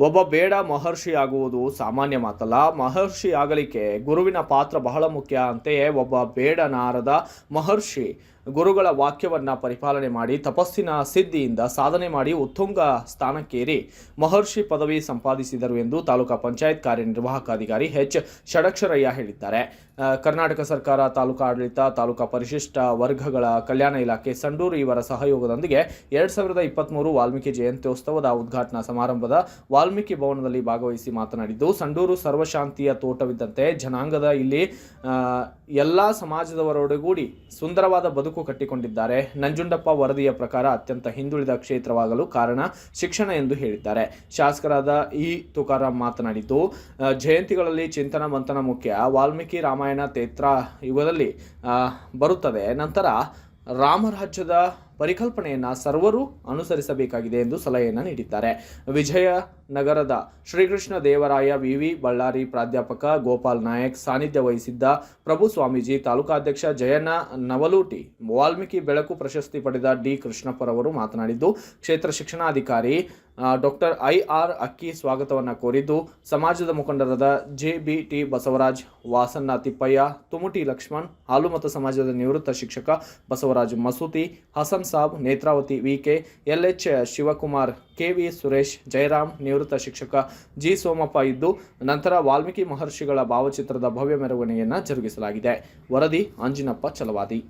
ಒಬ್ಬ ಬೇಡ ಮಹರ್ಷಿಯಾಗುವುದು ಸಾಮಾನ್ಯ ಮಾತಲ್ಲ. ಮಹರ್ಷಿ ಆಗಲಿಕ್ಕೆ ಗುರುವಿನ ಪಾತ್ರ ಬಹಳ ಮುಖ್ಯ. ಅಂತೆಯೇ ಒಬ್ಬ ಬೇಡ ನಾರದ ಮಹರ್ಷಿ ಗುರುಗಳ ವಾಕ್ಯವನ್ನ ಪರಿಪಾಲನೆ ಮಾಡಿ ತಪಸ್ಸಿನ ಸಿದ್ಧಿಯಿಂದ ಸಾಧನೆ ಮಾಡಿ ಉತ್ತುಂಗ ಸ್ಥಾನಕ್ಕೇರಿ ಮಹರ್ಷಿ ಪದವಿ ಸಂಪಾದಿಸಿದರು ಎಂದು ತಾಲೂಕಾ ಪಂಚಾಯತ್ ಕಾರ್ಯನಿರ್ವಾಹಕ ಅಧಿಕಾರಿ ಎಚ್ ಷಡಕ್ಷರಯ್ಯ ಹೇಳಿದ್ದಾರೆ. ಕರ್ನಾಟಕ ಸರ್ಕಾರ, ತಾಲೂಕಾ ಆಡಳಿತ, ತಾಲೂಕಾ ಪರಿಶಿಷ್ಟ ವರ್ಗಗಳ ಕಲ್ಯಾಣ ಇಲಾಖೆ, ಸಂಡೂರು ಇವರ ಸಹಯೋಗದೊಂದಿಗೆ 2023 ವಾಲ್ಮೀಕಿ ಜಯಂತ್ಯೋತ್ಸವದ ಉದ್ಘಾಟನಾ ಸಮಾರಂಭದ ವಾಲ್ಮೀಕಿ ಭವನದಲ್ಲಿ ಭಾಗವಹಿಸಿ ಮಾತನಾಡಿದ್ದು, ಸಂಡೂರು ಸರ್ವಶಾಂತಿಯ ತೋಟವಿದ್ದಂತೆ ಜನಾಂಗದ ಇಲ್ಲಿ ಎಲ್ಲಾ ಸಮಾಜದವರೊಡಗೂಡಿ ಸುಂದರವಾದ ಬದುಕು ಕಟ್ಟಿಕೊಂಡಿದ್ದಾರೆ. ನಂಜುಂಡಪ್ಪ ವರದಿಯ ಪ್ರಕಾರ ಅತ್ಯಂತ ಹಿಂದುಳಿದ ಕ್ಷೇತ್ರವಾಗಲು ಕಾರಣ ಶಿಕ್ಷಣ ಎಂದು ಹೇಳಿದ್ದಾರೆ. ಶಾಸಕರಾದ ಇ ತುಕಾರಾಂ ಮಾತನಾಡಿದ್ದು, ಜಯಂತಿಗಳಲ್ಲಿ ಚಿಂತನ ಮಂಥನ ಮುಖ್ಯ. ವಾಲ್ಮೀಕಿ ರಾಮಾಯಣ ತೇತ್ರ ಯುಗದಲ್ಲಿ ಬರುತ್ತದೆ. ನಂತರ ರಾಮರಾಜ್ಯದ ಪರಿಕಲ್ಪನೆಯನ್ನು ಸರ್ವರು ಅನುಸರಿಸಬೇಕಾಗಿದೆ ಎಂದು ಸಲಹೆಯನ್ನು ನೀಡಿದ್ದಾರೆ. ವಿಜಯನಗರದ ಶ್ರೀಕೃಷ್ಣ ದೇವರಾಯ ವಿವಿ ಬಳ್ಳಾರಿ ಪ್ರಾಧ್ಯಾಪಕ ಗೋಪಾಲ್ ನಾಯಕ್ ಸಾನ್ನಿಧ್ಯ ವಹಿಸಿದ್ದ ಪ್ರಭು ಸ್ವಾಮೀಜಿ, ತಾಲೂಕಾಧ್ಯಕ್ಷ ಜಯಣ್ಣ ನವಲೂಟಿ, ವಾಲ್ಮೀಕಿ ಬೆಳಕು ಪ್ರಶಸ್ತಿ ಪಡೆದ ಡಿ ಕೃಷ್ಣಪ್ಪರವರು ಮಾತನಾಡಿದ್ದು, ಕ್ಷೇತ್ರ ಶಿಕ್ಷಣಾಧಿಕಾರಿ ಡಾಕ್ಟರ್ ಐಆರ್ ಅಕ್ಕಿ ಸ್ವಾಗತವನ್ನು ಕೋರಿದ್ದು, ಸಮಾಜದ ಮುಖಂಡರಾದ ಜೆಬಿಟಿ ಬಸವರಾಜ್, ವಾಸನ್ನ ತಿಪ್ಪಯ್ಯ, ತುಮುಟಿ ಲಕ್ಷ್ಮಣ್, ಹಾಲುಮತ ಸಮಾಜದ ನಿವೃತ್ತ ಶಿಕ್ಷಕ ಬಸವರಾಜ್ ಮಸೂತಿ, ಹಸನ್ ಸಾಬ್, ನೇತ್ರಾವತಿ ವಿಕೆ, ಎಲ್ಎಚ್ ಶಿವಕುಮಾರ್, ಕೆವಿ ಸುರೇಶ್, ಜಯರಾಮ್, ನಿವೃತ್ತ ಶಿಕ್ಷಕ ಜಿ ಸೋಮಪ್ಪ ಇದ್ದು, ನಂತರ ವಾಲ್ಮೀಕಿ ಮಹರ್ಷಿಗಳ ಭಾವಚಿತ್ರದ ಭವ್ಯ ಮೆರವಣಿಗೆಯನ್ನು ಜರುಗಿಸಲಾಗಿದೆ. ವರದಿ ಅಂಜಿನಪ್ಪ ಚಲವಾದಿ.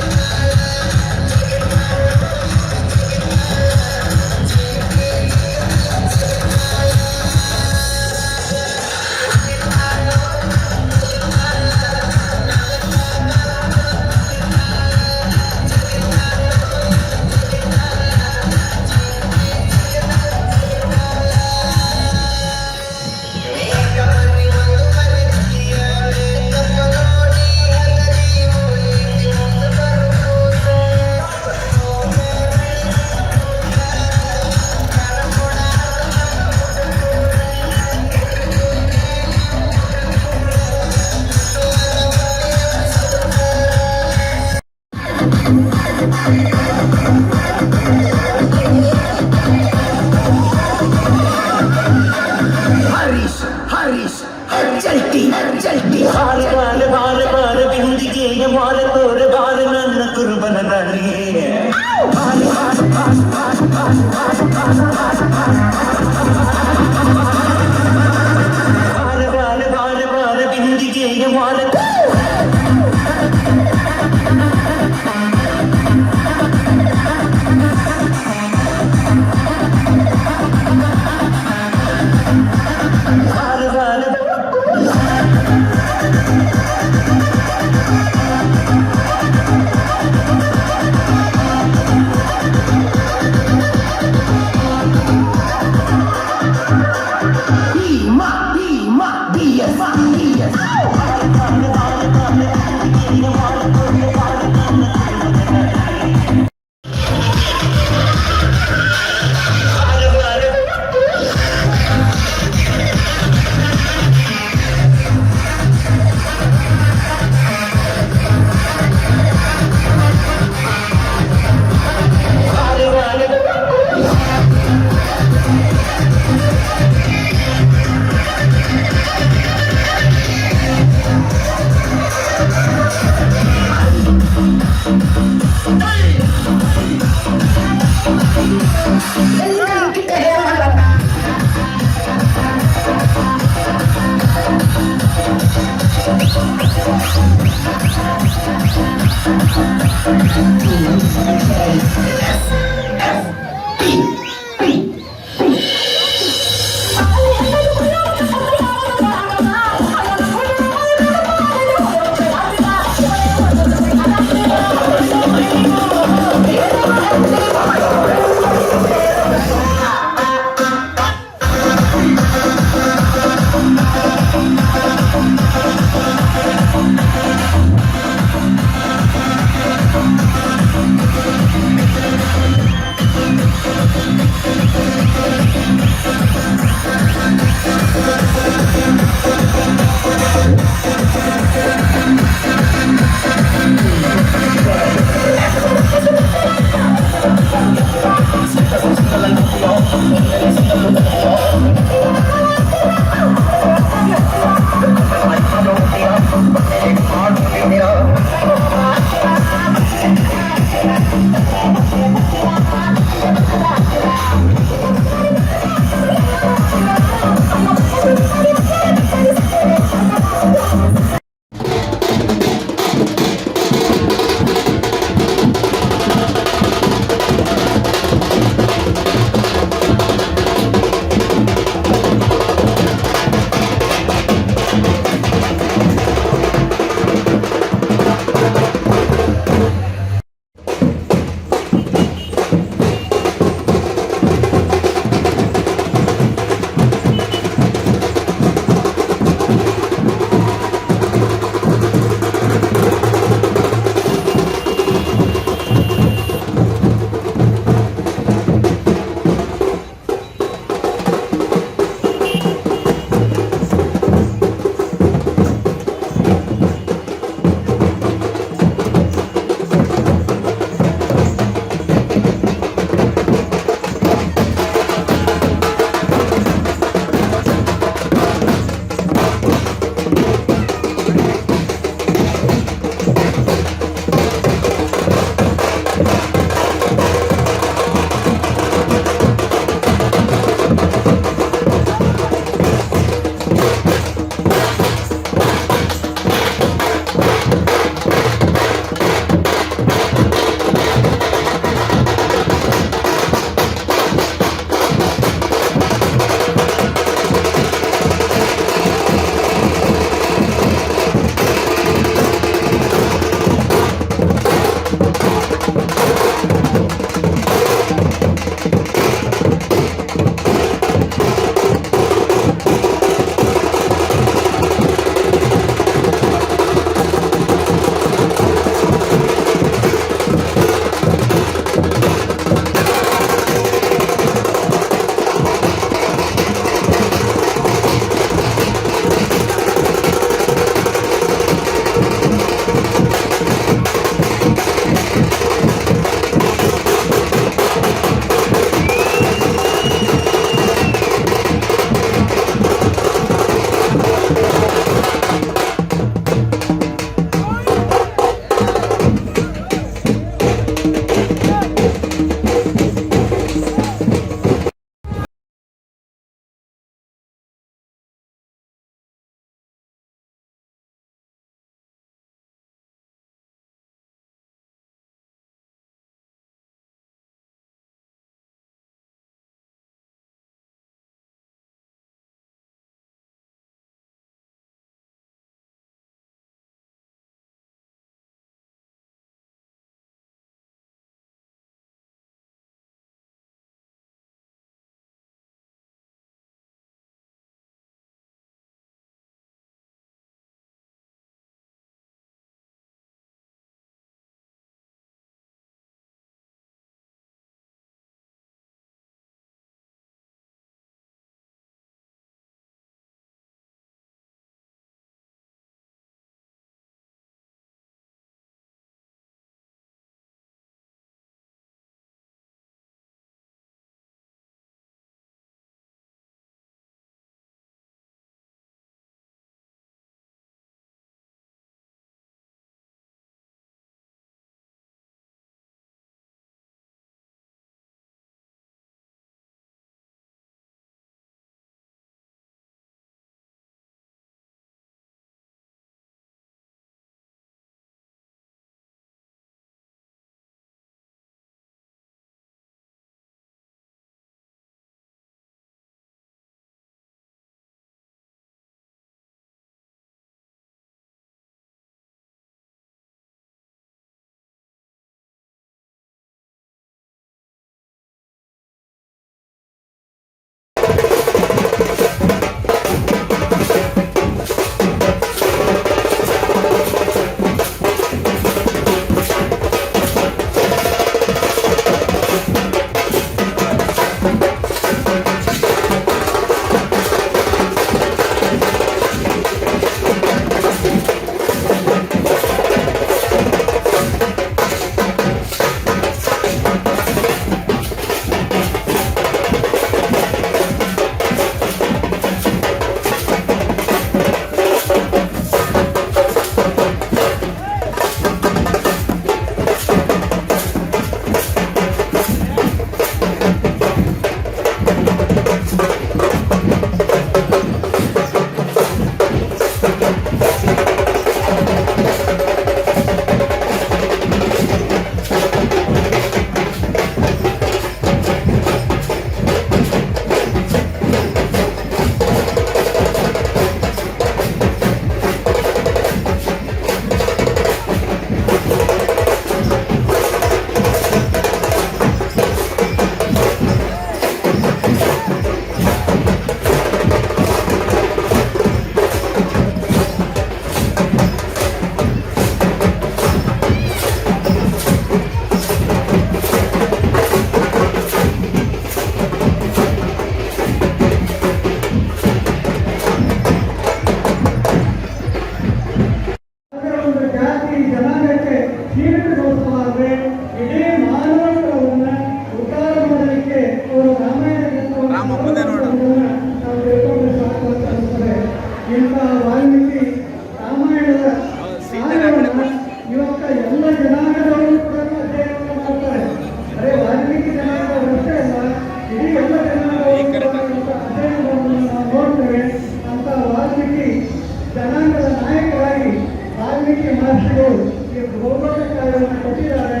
ಮಹರ್ಷಿಗಳು ಈ ಭೌಗೋಳಿಕ ಕಾರ್ಯವನ್ನು ಕೊಟ್ಟಿದ್ದಾರೆ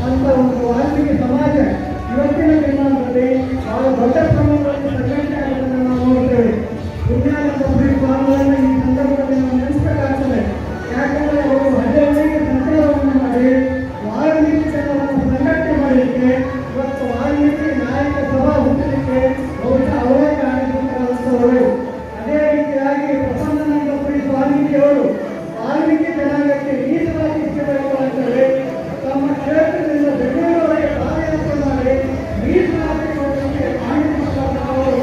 ಅಂತ ಒಂದು ವಾಲ್ಮೀಕಿ ಸಮಾಜ ಇವತ್ತಿನ ದಿನಮಾನದಲ್ಲಿ ಬಹಳ ದೊಡ್ಡ ಪ್ರಮಾಣದಲ್ಲಿ ಸಂಘಟನೆ ಆಗೋದನ್ನು ನಾವು ನೋಡ್ತೇವೆ. ಪುಣ್ಯಾನಂದಪುರಿ ಸ್ವಾಮಿಗಳನ್ನು ಈ ಸಂದರ್ಭದಲ್ಲಿ ನಾವು ನೆನೆಸಬೇಕಾಗ್ತದೆ. ಯಾಕಂದ್ರೆ ಅವರು ಹಳ್ಳಿಗಳಿಗೆ ಸಂಚಾರವನ್ನು ಮಾಡಿ ವಾಲ್ಮೀಕಿ ಜನರನ್ನು ಸಂಘಟನೆ ಮಾಡಲಿಕ್ಕೆ ಇವತ್ತು ವಾಲ್ಮೀಕಿ ನಾಯಕ ಸಭಾ ಹುಟ್ಟಲಿಕ್ಕೆ ಬಹುಶಃ ಅವರೇ ಕಾರಣೀಭೂತರಾದಂಥವರು. ಅದೇ ರೀತಿಯಾಗಿ ಪ್ರಸನ್ನಾನಂದಪುರಿ ಸ್ವಾಮೀಜಿಯವರು ವಾಲ್ಮೀಕಿ ಜನಾಂಗಕ್ಕೆ ಮೀಸಲಾತಿ ಸಿಗಬೇಕು ಅಂತೇಳಿ ತಮ್ಮ ಕ್ಷೇತ್ರದಿಂದ ಬೆಂಗಳೂರಿಗೆ ಪಾದಯಾತ್ರೆ ಮಾಡಿ ಮೀಸಲಾತಿ ಕೊಡಲಿಕ್ಕೆ ಕಾರಣೀಭೂತರಾದವರು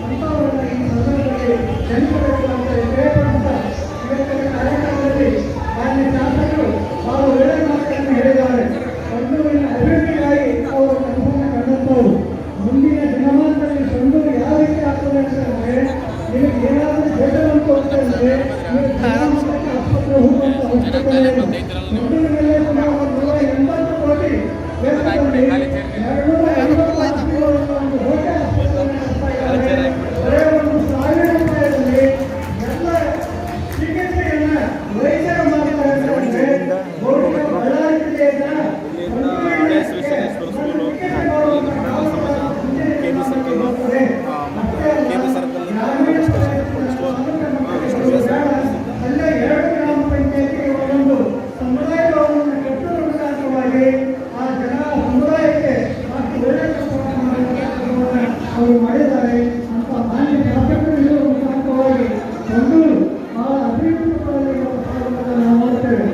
ಅಂಥವರನ್ನು ಈ ಸಂದರ್ಭದಲ್ಲಿ ನೆನಪಬೇಕು ಅಂತ ಬೇಕಂತ ಇವತ್ತಿನ ಕಾರ್ಯಕ್ರಮದಲ್ಲಿ ಮಾನ್ಯ ಶಾಸಕರು ಬಹಳ ಒಳ್ಳೆಯ ಮಾತನ್ನು ಹೇಳಿದ್ದಾರೆ. ಸಂಡೂರಿನ ಅಭಿವೃದ್ಧಿಗಾಗಿ ಅವರು ಕನಸನ್ನು ಕಂಡಂಥವರು. ಮುಂದಿನ ದಿನಮಾನದಲ್ಲಿ ಸಂಡೂರು ಯಾವ ರೀತಿ ಆಗ್ತದೆ ಅಂತಂದ್ರೆ ನಿಮಗೆ ಏನಾದರೂ ಬೇಡವಂತ ಹೋಗ್ತಂದ್ರೆ ಆಸ್ಪತ್ರೆ ಹೋಗುವಂತ ಅವಶ್ಯಕತೆ ಇಲ್ಲ. ಸಂಡೂರಿನಲ್ಲೇ ಸುಮಾರು 180 ಕೋಟಿ ವೆಚ್ಚದಲ್ಲಿ 250 ಒಂದು ಹೋಟೆಲ್ ಆಸ್ಪತ್ರೆಯನ್ನು ನಡೆಸ್ತಾ ಇದ್ದಾರೆ. ಬರೇ 1,000 ರೂಪಾಯಿಯಲ್ಲಿ ಎಲ್ಲ ಚಿಕಿತ್ಸೆಯನ್ನ ವೈದ್ಯರು ಮಾಡ್ತಾರೆ ಅಂತಂದ್ರೆ ಬಹುಶಃ ಬಳ್ಳಾರಿ ಜಿಲ್ಲೆಯ ಅಲ್ಲೇ 2 ಗ್ರಾಮ ಪಂಚಾಯತಿಗೆ ಒಂದೊಂದು ಸಮುದಾಯ ಭವನವನ್ನು ಕಟ್ಟುವ ಮುಖಾಂತರವಾಗಿ ಆ ಜನ ಸಮುದಾಯಕ್ಕೆ ಮತ್ತು ಒಳ್ಳೆಯ ಕೆಲಸವನ್ನು ಅವರು ಮಾಡಿದ್ದಾರೆ ಅಂತ ಮಾನ್ಯ ಶಾಸಕರು ಇರುವ ಮುಖಾಂತರವಾಗಿ ಸಂಡೂರು ಬಹಳ ಅಭಿವೃದ್ಧಿ ನಾವು ನೋಡ್ತೇವೆ.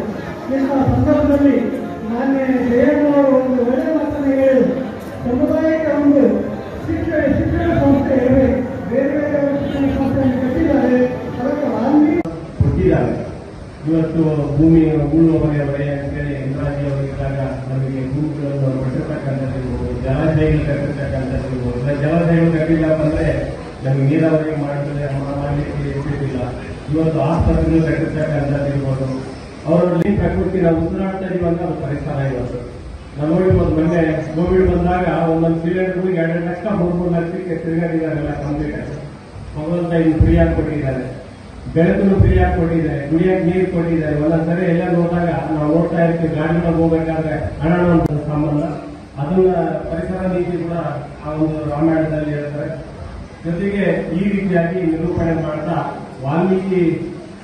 ಇಂಥ ಸಂದರ್ಭದಲ್ಲಿ ಮಾನ್ಯ ಜಯಣ್ಣವರು ಒಂದು ಒಳ್ಳೆಯ ಮಾತನ್ನು ಹೇಳಿದರು. ಸಮುದಾಯಕ್ಕೆ ಒಂದು ಶಿಕ್ಷಣ ಸಂಸ್ಥೆ ಇವೆ, ಬೇರೆ ಬೇರೆ ಶಿಕ್ಷಣ ಸಂಸ್ಥೆಯನ್ನು ಕಟ್ಟಿದ್ದಾರೆ. ಅದಕ್ಕೆ ವಾಲ್ಮೀಕಿ ಕೊಟ್ಟಿದ್ದಾರೆ. ಇವತ್ತು ಭೂಮಿ ಉಳುವ ಹೊರೆ ಅಂತೇಳಿ ಇಂದ್ರಾಜಿ ಅವರಿದ್ದಾಗ ನಮಗೆ ಭೂಮಿಗಳನ್ನು ಕೊಟ್ಟಿರ್ತಕ್ಕಂಥದ್ದು, ಜಲಾಶಯಗಳು ಕಟ್ಟಿರ್ತಕ್ಕಂಥದ್ದು. ಜಲಾಶಯಗಳು ಕಟ್ಟಿಲ್ಲಪ್ಪ ಅಂದ್ರೆ ನಮಗೆ ನೀರಾವರಿ ಮಾಡಲಿಕ್ಕೆ ಇರ್ತಿಲ್ಲ. ಇವತ್ತು ಆಸ್ಪತ್ರೆಗಳು ಕಟ್ಟಿರ್ತಕ್ಕಂಥದ್ದು ಇರ್ಬೋದು. ಅವರಲ್ಲಿ ಪ್ರಕೃತಿ ನಾವು ಉಸಿರಾಡ್ತಾ ಇದೀವಂತ ಅದು ಪರಿಸರ. ಇವತ್ತು ನಾವು ನೋಡಿರ್ಬೋದು, ಮೊನ್ನೆ ಕೋವಿಡ್ ಬಂದಾಗ ಒಂದೊಂದು ಸಿಲಿಂಡರ್ಗಳಿಗೆ 2 ಲಕ್ಷ 3 ಲಕ್ಷಕ್ಕೆ ತಿರುಗಾಡಿದಾರೆಲ್ಲ ಕಂಪ್ಯೂಟರ್. ಭಗವಂತ ಇನ್ನು ಫ್ರೀಯಾಗಿ ಕೊಟ್ಟಿದ್ದಾರೆ, ಬೆಳಕನ್ನು ಫ್ರೀಯಾಗಿ ಕೊಟ್ಟಿದ್ದಾರೆ, ಕುಡಿಯಕ್ಕೆ ನೀರು ಕೊಟ್ಟಿದ್ದಾರೆ. ಒಂದೊಂದ್ಸರಿ ಎಲ್ಲ ನೋಡಿದಾಗ ನಾವು ನೋಡ್ತಾ ಇರ್ತೀವಿ, ಗಾಡಿಗಳು ಹೋಗ್ಬೇಕಾದ್ರೆ ಹಣ ಒಂದು ಸಂಬಂಧ. ಅದನ್ನ ಪರಿಸರ ನೀತಿ ಕೂಡ ಆ ಒಂದು ರಾಮಾಯಣದಲ್ಲಿ ಹೇಳ್ತಾರೆ. ಜೊತೆಗೆ ಈ ರೀತಿಯಾಗಿ ನಿರೂಪಣೆ ಮಾಡ್ತಾ ವಾಲ್ಮೀಕಿ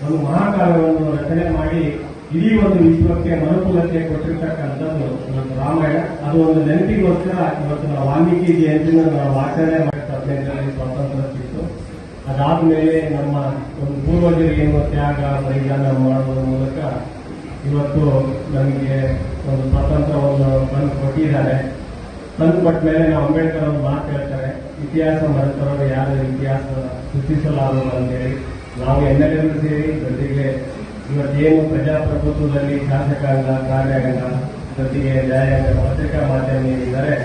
ಒಂದು ಮಹಾಕಾವ್ಯವನ್ನು ರಚನೆ ಮಾಡಿ ಇಡೀ ಒಂದು ವಿಶ್ವಕ್ಕೆ ಮನುಕುಲತೆ ಕೊಟ್ಟಿರ್ತಕ್ಕಂಥದ್ದು ಇವತ್ತು ರಾಮಾಯಣ. ಅದು ಒಂದು ನೆನಪಿಗೋಸ್ಕರ ಇವತ್ತು ನಾವು ವಾಲ್ಮೀಕಿ ಜಯಂತಿನ ನಾವು ಆಚರಣೆ ಮಾಡಿ 15ರಲ್ಲಿ ಸ್ವಾತಂತ್ರ್ಯ ಸಿಕ್ತು. ಅದಾದ್ಮೇಲೆ ನಮ್ಮ ಒಂದು ಪೂರ್ವಜರಿಗೆ ಏನು ತ್ಯಾಗ ಬಲಿದಾನ ಮಾಡುವುದರ ಮೂಲಕ ಇವತ್ತು ನಮಗೆ ಒಂದು ಸ್ವಾತಂತ್ರ್ಯವನ್ನು ತಂದು ಕೊಟ್ಟಿದ್ದಾರೆ. ತಂದು ಕೊಟ್ಟ ಮೇಲೆ ನಾವು ಅಂಬೇಡ್ಕರ್ ಅವರು ಮಾತು ಹೇಳ್ತಾರೆ, ಇತಿಹಾಸ ಮರೆತವರು ಯಾರು ಇತಿಹಾಸ ಸೃಷ್ಟಿಸಲಾರರು ಅಂತೇಳಿ. ನಾವು MLA ಸೇರಿ ಜೊತೆಗೆ ಇವತ್ತೇನು ಪ್ರಜಾಪ್ರಭುತ್ವದಲ್ಲಿ ಶಾಸಕಾಂಗ, ಕಾರ್ಯಾಂಗ, ಜೊತೆಗೆ ನ್ಯಾಯಾಂಗ, ಪತ್ರಿಕಾ ಮಾಧ್ಯಮ ಏನಿದ್ದಾರೆ,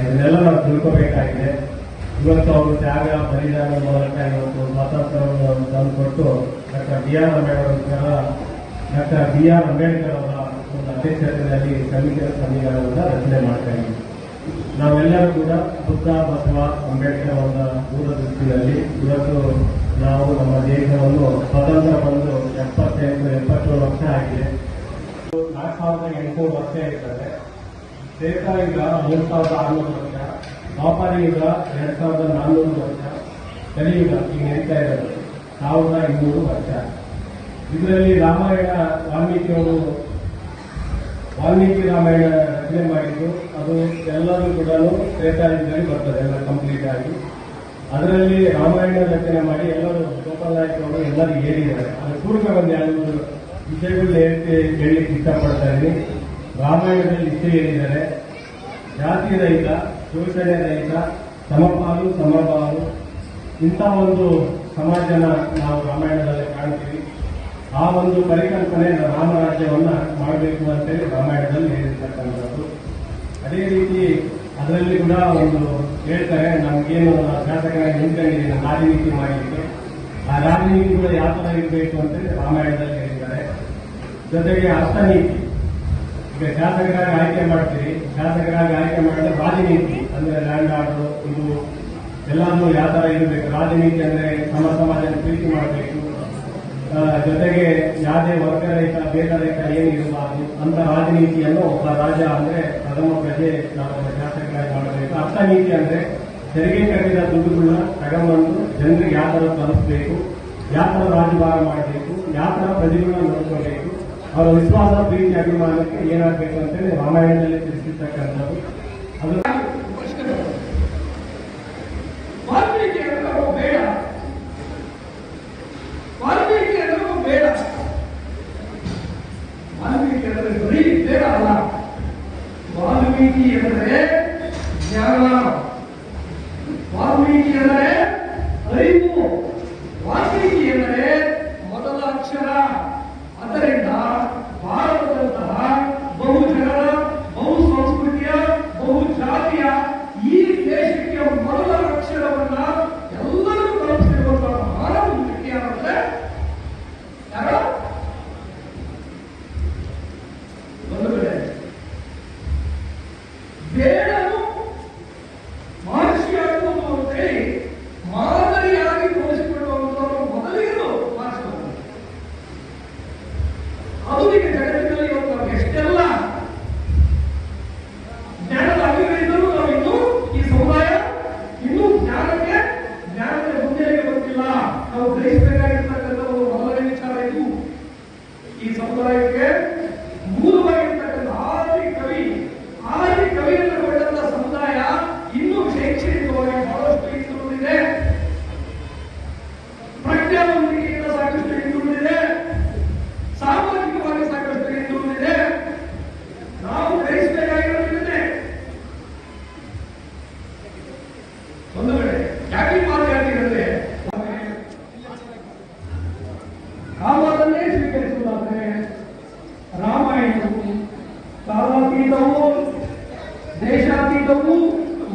ಇದನ್ನೆಲ್ಲ ನಾವು ತಿಳ್ಕೋಬೇಕಾಗಿದೆ. ಇವತ್ತು ಅವರು ತ್ಯಾಗ ಬಲಿದಾನ ಮೂಲಕ ಇವತ್ತು ಸ್ವಾತಂತ್ರ್ಯವನ್ನು ತಂದುಕೊಟ್ಟು ಡಾಕ್ಟರ್ ಬಿ ಆರ್ ಅಂಬೇಡ್ಕರ್ ಅವರ ಒಂದು ಅಧ್ಯಕ್ಷತೆಯಲ್ಲಿ ಸಂವಿಧಾನವನ್ನು ರಚನೆ ಮಾಡ್ತಾ ಇದ್ದೀವಿ. ನಾವೆಲ್ಲರೂ ಕೂಡ ಬುದ್ಧ ಬಸವ ಅಂಬೇಡ್ಕರ್ ಅವರ ದೂರದೃಷ್ಟಿಯಲ್ಲಿ ಇವತ್ತು ನಾವು ನಮ್ಮ ದೇಶವನ್ನು ಸ್ವತಂತ್ರ ಬಂದು 77 ವರ್ಷ ಆಗಿದೆ. 4800 ವರ್ಷ ಇರ್ತದೆ. ತ್ರೇತಾಯುಗ 3600 ವರ್ಷ, ದ್ವಾಪರ ಯುಗ 2400 ವರ್ಷ, ಕಲಿಯುಗ ಈಗ ನಡೀತಾ ಇರೋದು 1200 ವರ್ಷ. ಇದರಲ್ಲಿ ರಾಮಾಯಣ ವಾಲ್ಮೀಕಿ ರಾಮಾಯಣ ರಚನೆ ಮಾಡಿದ್ದು ಅದು ಎಲ್ಲರೂ ಕೂಡ ತ್ರೇತಾಯುಗದಲ್ಲಿ ಬರ್ತದೆ, ಎಲ್ಲ ಕಂಪ್ಲೀಟ್ ಆಗಿ. ಅದರಲ್ಲಿ ರಾಮಾಯಣ ರಚನೆ ಮಾಡಿ ಎಲ್ಲರೂ ಗೋಪಾಲ್ ನಾಯಕ್ ಅವರು ಎಲ್ಲರೂ ಹೇಳಿದ್ದಾರೆ. ಅದು ಪೂರ್ವ ಒಂದು 2 ವಿಷಯಗಳು ಹೇಳಲಿಕ್ಕೆ ಇಷ್ಟಪಡ್ತಾ ಇದ್ದೀನಿ. ರಾಮಾಯಣದಲ್ಲಿ ಇಷ್ಟೇ ಹೇಳಿದ್ದಾರೆ, ಜಾತಿ ರಹಿತ, ಶೋಷಣೆ ರಹಿತ, ಸಮಪಾಲು ಸಮಭಾವ, ಇಂಥ ಒಂದು ಸಮಾಜನ ನಾವು ರಾಮಾಯಣದಲ್ಲಿ ಕಾಣ್ತೀವಿ. ಆ ಒಂದು ಪರಿಕಲ್ಪನೆ ರಾಮರಾಜ್ಯವನ್ನ ಮಾಡಬೇಕು ಅಂತೇಳಿ ರಾಮಾಯಣದಲ್ಲಿ ಹೇಳಿರ್ತಕ್ಕಂಥದ್ದು. ಅದೇ ರೀತಿ ಅದರಲ್ಲಿ ಕೂಡ ಒಂದು ಹೇಳ್ತಾರೆ, ನಮಗೇನು ಶಾಸಕರಾಗಿ ನಿಂತ್ಕೊಂಡಿದ್ದೀವಿ ರಾಜನೀತಿ ಮಾಡಲಿಕ್ಕೆ, ಆ ರಾಜನೀತಿ ಕೂಡ ಯಾವ ತರ ಇರಬೇಕು ಅಂತೇಳಿ ರಾಮಾಯಣದಲ್ಲಿ ಹೇಳಿದ್ದಾರೆ. ಜೊತೆಗೆ ಅರ್ಥನೀತಿ, ಈಗ ಶಾಸಕರಾಗಿ ಆಯ್ಕೆ ಮಾಡ್ತೀವಿ, ಶಾಸಕರಾಗಿ ಆಯ್ಕೆ ಮಾಡಿದ್ರೆ ರಾಜನೀತಿ ಅಂದ್ರೆ ಲ್ಯಾಂಡ್ ಆರ್ಡರ್ ಇದು ಎಲ್ಲಾನು ಯಾವ ತರ ಇರಬೇಕು. ರಾಜನೀತಿ ಅಂದ್ರೆ ಸಮಾಜ ಪ್ರೀತಿ ಮಾಡಬೇಕು, ಜೊತೆಗೆ ಯಾವುದೇ ವರ್ಗರಹಿತ ಭೇದರಹಿತ ಏನು ಇರಬಾರದು ಅಂತ ರಾಜನೀತಿಯನ್ನು ಒಬ್ಬ ರಾಜ ಅಂದ್ರೆ ಪ್ರಥಮ ಪ್ರಜೆ ನಾವು ಶಾಸಕರಾಗಿ ಮಾಡಬೇಕು. ಅರ್ಥ ನೀತಿ ಅಂದ್ರೆ ತೆರಿಗೆ ಕಟ್ಟಿದ ದುಡ್ಡುಗಳನ್ನ ತಗೊಂಡ್ಬಂದು ಜನರಿಗೆ ಯಾವ ತರ ತಲುಪಬೇಕು, ಯಾವ ತರ ರಾಜಭಾರ ಮಾಡಬೇಕು, ಯಾವ ತರ ಪ್ರಜೆಗಳನ್ನ ನೋಡ್ಕೋಬೇಕು, ಅವರ ವಿಶ್ವಾಸ ಪ್ರೀತಿ ಅಭಿಮಾನಕ್ಕೆ ಏನಾಗಬೇಕು ಅಂತೇಳಿ ರಾಮಾಯಣದಲ್ಲಿ ತಿಳಿಸಿರ್ತಕ್ಕಂಥದ್ದು. ಅದು ವಾಲ್ಮೀಕಿ ಎಲ್ಲರೂ ಬೇಡ, ವಾಲ್ಮೀಕಿ ಎಲ್ಲರೂ ಬೇಡ, ವಾಲ್ಮೀಕಿ ಅಂದರೆ ಬರೀ ಬೇಡ ಅಲ್ಲ, ವಾಲ್ಮೀಕಿ ಎಂದರೆ ಜ್ಞಾನ, ವಾಲ್ಮೀಕಿ ಎಂದರೆ ಅರಿವು, ವಾಲ್ಮೀಕಿ ಎಂದರೆ ಮೊದಲ ಅಕ್ಷರ. ಆದ್ದರಿಂದ ಭಾರತದಂತಹ ಬಹುಜನರ, ಬಹು ಸಂಸ್ಕೃತಿಯ, ಬಹು ಜಾತಿಯ ಈ ದೇಶಕ್ಕೆ ಮೊದಲ ಅಕ್ಷರವನ್ನ ಎಲ್ಲರಿಗೂ ತಲುಪಿಸಿರುವಂತಹ ಮಹಾನ್ ವ್ಯಕ್ತಿ ಯಾರಂದ್ರೆ ಯಾರು? ಬಂಧುಗಳೇ, ಬೇಡನು ಮಹರ್ಷಿಯಾಗುವುದು ಅಂತೇಳಿ ಮಾದರಿಯಾಗಿ ತೋರಿಸಿಕೊಳ್ಳುವಂತವರು ಮೊದಲಿಗರು ಮಹರ್ಷಿಗಳು. ಆಧುನಿಕ ಜಗತ್ತಿನಲ್ಲಿ ಇವತ್ತು ನಾವು ಎಷ್ಟೆಲ್ಲ ಜ್ಞಾನದ ಅಭಿವೃದ್ಧಿಯಲ್ಲೂ ನಾವು ಇನ್ನೂ ಈ ಸಮುದಾಯ ಇನ್ನೂ ಜ್ಞಾನದ ಮುಂದೆಗೆ ಬಂದಿಲ್ಲ. ನಾವು ಗ್ರಹಿಸಬೇಕಾಗಿರ್ತಕ್ಕಂಥ ಒಂದು ಮೊದಲನೇ ವಿಚಾರ ಇದು. ಈ ಸಮುದಾಯಕ್ಕೆ ಮೂಲವಾಗಿರ್ತಕ್ಕಂಥ ಆದಿ ಕವಿಯನ್ನು ಕೊಂಡಂತ ಸಮುದಾಯ ಇನ್ನೂ ಶೈಕ್ಷಣಿಕವಾಗಿ ಬಹಳಷ್ಟು ಹಿಂದುಳಿದಿದೆ, ಪ್ರಜ್ಞಾವಂತಿಕೆಯಿಂದ ಸಾಕಷ್ಟು ಹಿಂದುಳಿದಿದೆ, ಸಾಮಾಜಿಕವಾಗಿ ಸಾಕಷ್ಟು ಹಿಂದುಳಿದಿದೆ. ನಾವು ಗ್ರಹಿಸಬೇಕಾಗಿರೋದಿದೆ. ಒಂದು ವೇಳೆ ಯಾಕೆ ಮಾತು ಹೇಳ್ತೀರಂದ್ರೆ, ಕಾಮದನ್ನೇ ಸ್ವೀಕರಿಸುವುದಾದರೆ ರಾಮಾಯಣವು ಕಾಲಾತೀತವೂ ದೇಶಾತೀತವೂ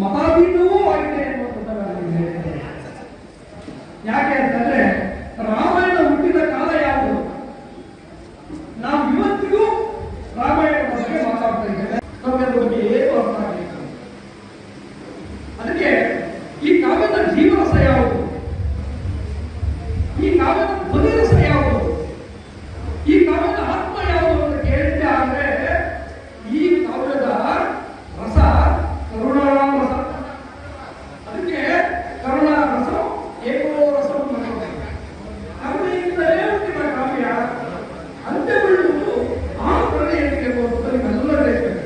ಮತಾತೀತವೂ ಆಗಿದೆ ಎನ್ನುವಂಥದ್ದಾಗಿದೆ. ಯಾಕೆ ಅಂತಂದ್ರೆ ರಾಮಾಯಣ ಹುಟ್ಟಿದ ಕಾಲ ಯಾವುದು? ನಾವು ಇವತ್ತಿಗೂ ರಾಮಾಯಣದ ಬಗ್ಗೆ ಮಾತಾಡ್ತಾ ಇದ್ದೇವೆ, ನಮಗೆ ಬಗ್ಗೆ ಏನು ಅರ್ಥ ಆಗಲಿಲ್ಲ. ಅದಕ್ಕೆ ಈ ಕಾವ್ಯದ ಜೀವರಸ ಯಾವುದು? ಈ ಕಾವ್ಯದ ಧ್ವನಿರಸ ಯಾವುದು? ಈ ಕಾವ್ಯದ ಆತ್ಮ ಯಾವುದು ಅಂತ ಕೇಳಿದ್ದೆ ಆದ್ರೆ ಈ ಕಾವ್ಯದ ರಸ ಕರುಣಾರಸ. ಅದಕ್ಕೆ ಕರುಣಾರಸ ಏಕೋ ರಸ ಕರುಣೆಯಿಂದಲೇ ಹುಟ್ಟಿದ ಕಾವ್ಯ ಅಂತ್ಯಗೊಳ್ಳುವುದು ಆ ಕರುಣೆಯೊಂದಿಗೆ ಹೋಗುತ್ತದೆ ನಾವೆಲ್ಲ ಗ್ರಹಿಸಬೇಕು.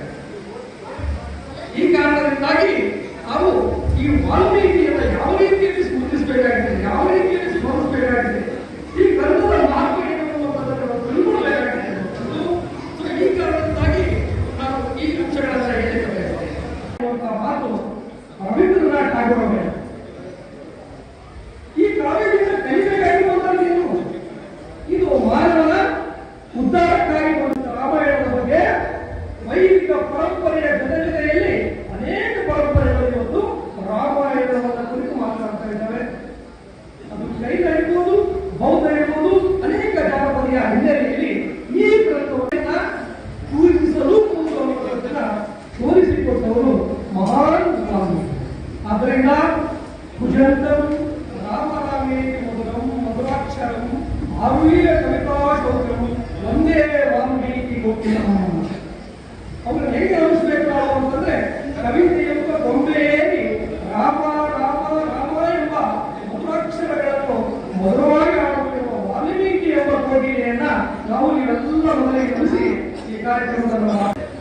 ಈ ಕಾರಣದಿಂದಾಗಿ ನಾವು ಈ ವಾಲ್ಮೀಕಿಯನ್ನು ಯಾವ ರೀತಿಯಲ್ಲಿ ಸ್ಮರಿಸಬೇಕಾಗಿದೆ, ಯಾವ ರೀತಿಯಲ್ಲಿ ಸ್ಮರಿಸಬೇಕಾಗಿದೆ, ಈ ಗ್ರಂಥದ ಮಹತ್ವ ಏನು ಅನ್ನುವಂಥದ್ದನ್ನು ನಾವು ತಿಳ್ಕೊಳ್ಬೇಕಾಗಿದೆ. ಈ ಕಾರಣದಿಂದಾಗಿ ನಾವು ಈ ಅಂಶಗಳನ್ನು ಹೇಳಿದ್ದೇವೆ. ಮಾತು ರವೀಂದ್ರನಾಥ್ ಠಾಗೂರ್ ಅವರೇ, ಈ ಕಾವ್ಯದಿಂದ ಕಲಿಬೇಕಾಗಿರುವಂಥದ್ದು ಏನು? ಇದು ಮಾನವನ ಉದ್ಧಾರಕ್ಕಾಗಿ ಬಂದ ರಾಮಾಯಣದ ಬಗ್ಗೆ ವೈದಿಕ ಪರಂಪರೆಯ ಜೊತೆಯಲ್ಲಿ ಅನೇಕ ಪರಂಪರೆಗಳು ಇವತ್ತು ರಾಮಾಯಣವನ್ನು ಕುರಿತು ಮಾತನಾಡ್ತಾ ಇದ್ದಾವೆ. ಅದು ಜೈನ ಇರ್ಬೋದು, ಬೌದ್ಧ ಇರ್ಬೋದು, ಅನೇಕ ಜಾನಪದೀಯ ಹಿನ್ನೆಲೆಯಲ್ಲಿ ಈ ಗ್ರಂಥವನ್ನ ಪೂಜಿಸಲು ಅನ್ನುವಂಥದ್ದನ್ನ ತೋರಿಸಿಕೊಟ್ಟವರು ಮಹಾನ್ ಸ್ವಾಮಿ. ಆದ್ದರಿಂದ ಕುಜಂತಂ ರಾಮರಾಮೇತಿ ಮಧುರಂ ಮಧುರಾಕ್ಷರಂ ಆರುಹ್ಯ ಕವಿತಾ ಶೌರ್ಯಂ ಒಂದೇ ವಾಲ್ಮೀಕಿ ಗೋಪಿನಂ. ಅವರು ಹೇಗೆ ಅನಿಸ್ಬೇಕು ನಾವು ಅಂತಂದ್ರೆ, ಕವಿತೆ ಎಂಬ ಗೊಂಬೆಯಲ್ಲಿ ರಾಮ ರಾಮ ರಾಮ ಎಂಬ ಮಧುರಾಕ್ಷರಗಳನ್ನು ಮಧುರವಾಗಿ ಆಡುತ್ತಿರುವ ವಾಲ್ಮೀಕಿ ಎಂಬ ಕೋಗಿಲೆಯನ್ನ ನಾವು ಇವೆಲ್ಲ ಮೊದಲಿಗೆ ಗಮನಿಸಿ ಈ ಕಾರ್ಯಕ್ರಮವನ್ನು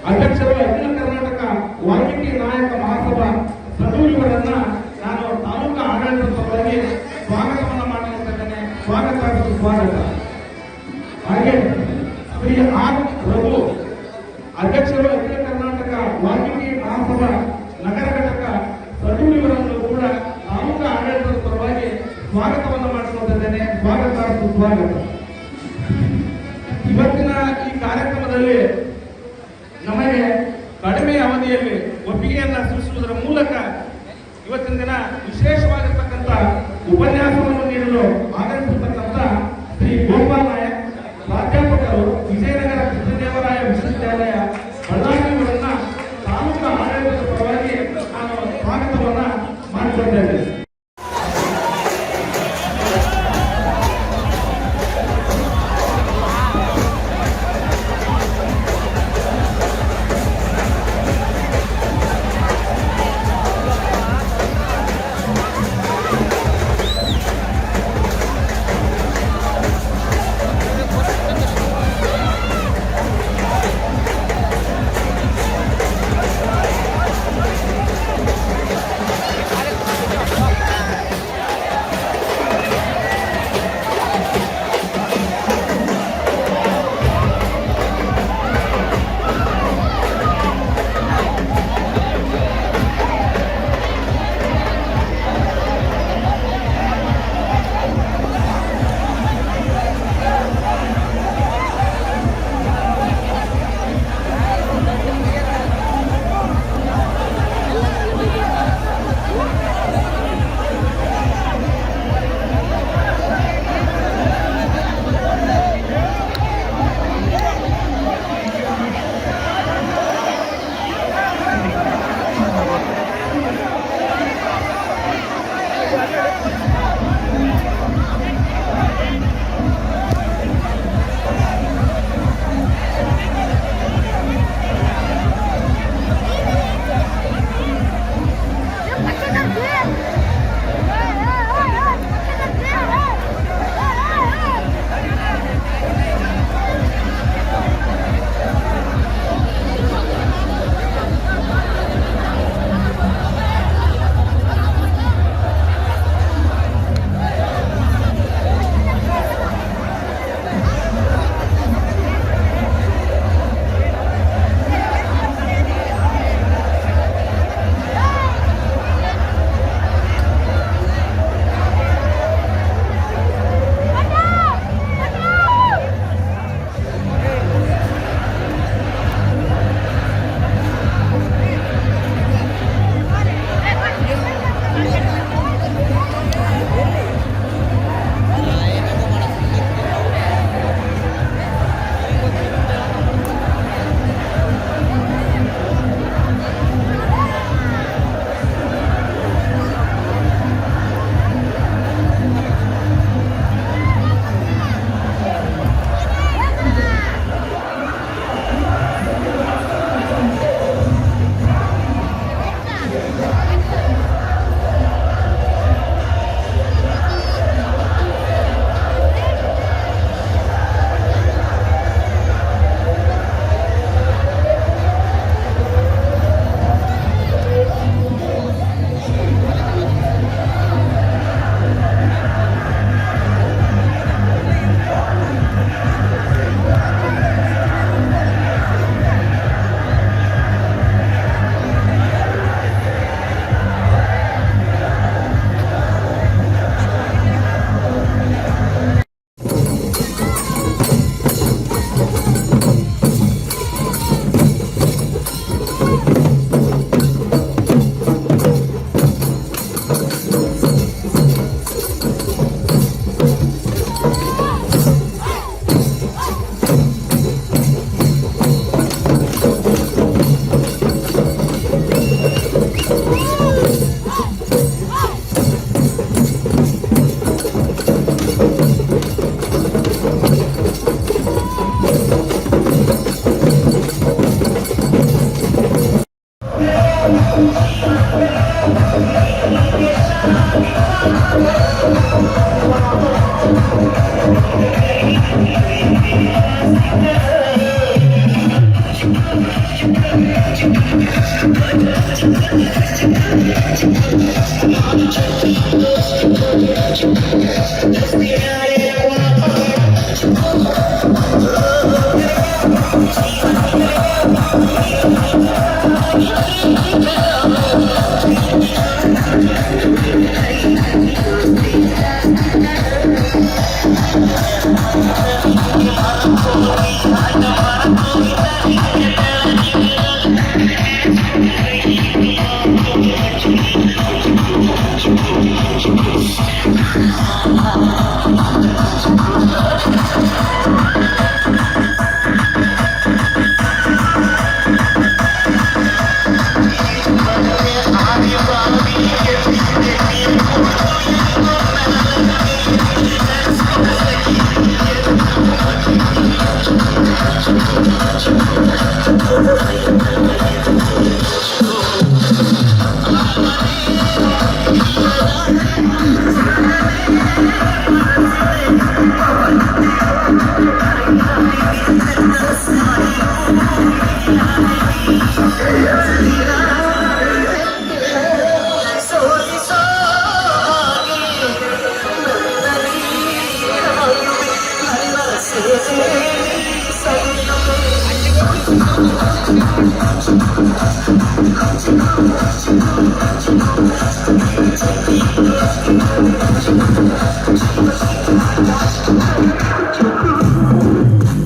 ಅಧ್ಯಕ್ಷರು ಅಖಿಲ ಕರ್ನಾಟಕ ವಾಲ್ಮೀಕಿ ನಾಯಕ ಮಹಾಸಭಾ ಸದೂರಿವರನ್ನ ನಾನು ತಾಲೂಕಾ ಆಡಳಿತದ ಪರವಾಗಿ ಸ್ವಾಗತವನ್ನು ಮಾಡಲಿದ್ದೇನೆ. ಸ್ವಾಗತ. ಹಾಗೆ ಶ್ರೀ ಆರ್ ಪ್ರಭು ಅಧ್ಯಕ್ಷರು ಅಖಿಲ ಕರ್ನಾಟಕ ವಾಲ್ಮೀಕಿ ಮಹಾಸಭಾ ನಗರ ಘಟಕ ಸದೂರಿವರನ್ನು ಕೂಡ ತಾಲೂಕಾ ಆಡಳಿತದ ಪರವಾಗಿ ಸ್ವಾಗತವನ್ನು ಮಾಡಿಕೊಂಡಿದ್ದೇನೆ. ಸ್ವಾಗತ. ಇವತ್ತಿನ ಈ ಕಾರ್ಯಕ್ರಮದಲ್ಲಿ ನಮಗೆ ಕಡಿಮೆ ಅವಧಿಯಲ್ಲಿ ಒಪ್ಪಿಗೆಯನ್ನ ಸೂಚಿಸುವುದರ ಮೂಲಕ ಇವತ್ತಿನ ದಿನ ವಿಶೇಷವಾಗಿರ್ತಕ್ಕಂಥ ಉಪನ್ಯಾಸವನ್ನು ನೀಡಲು ಆಗಮಿಸಿರ್ತಕ್ಕಂಥ ಶ್ರೀ ಗೋಪಾಲ್ ನಾಯಕ್, ಪ್ರಾಧ್ಯಾಪಕರು, ವಿಜಯನಗರ ಕೃಷ್ಣದೇವರಾಯ ವಿಶ್ವವಿದ್ಯಾಲಯ ಬಳ್ಳಾರಿಯವರನ್ನ ತಾಲೂಕಾ ಆಡಳಿತದ ಪರವಾಗಿ ನಾನು ಸ್ವಾಗತವನ್ನ ಮಾಡಿಕೊಂಡಿದ್ದೇನೆ. Thank you.